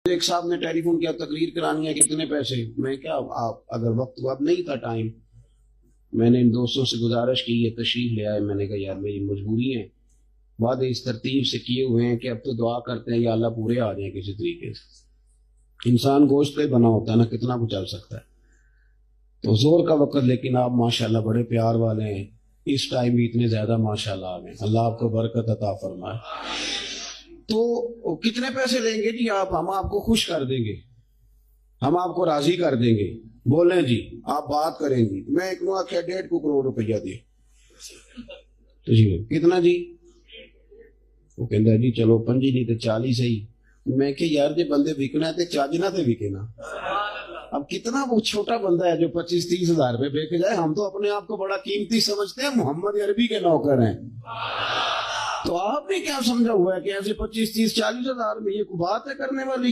ایک صاحب نے ٹیلی فون کیا تقریر کرانی ہے کتنے پیسے؟ میں کیا آپ اگر وقت اب نہیں تھا ٹائم، میں نے ان دوستوں سے گزارش کی یہ تشریف لے آئے، میں نے کہا یار میری مجبوری ہے، وعدے اس ترتیب سے کیے ہوئے ہیں کہ اب تو دعا کرتے ہیں یا اللہ پورے آ جائیں کسی طریقے سے۔ انسان گوشت پہ بنا ہوتا ہے نا، کتنا کچھ چل سکتا ہے۔ تو زور کا وقت، لیکن آپ ماشاءاللہ بڑے پیار والے ہیں، اس ٹائم بھی اتنے زیادہ ماشاءاللہ آ گئے، اللہ آپ کو برکت عطا فرمائے۔ تو کتنے پیسے لیں گے جی آپ؟ ہم آپ کو خوش کر دیں گے، ہم آپ کو راضی کر دیں گے، بولیں جی آپ بات کریں گی۔ میں ایک نو آخیا 1.5 کروڑ روپیہ دے تو جی کتنا جی؟ وہ کہتا جی چلو 5 نہیں تو 40 ہی۔ میں کہ یار جی بندے وکنا ہے تو چاج نہ تے وکے نا۔ اب کتنا وہ چھوٹا بندہ ہے جو 25-30 ہزار روپے بیک جائے، ہم تو اپنے آپ کو بڑا قیمتی سمجھتے ہیں، محمد عربی کے نوکر ہیں۔ تو آپ نے کیا سمجھا ہوا ہے کہ ایسے 25-30-40 ہزار میں یہ کوئی بات ہے کرنے والی؟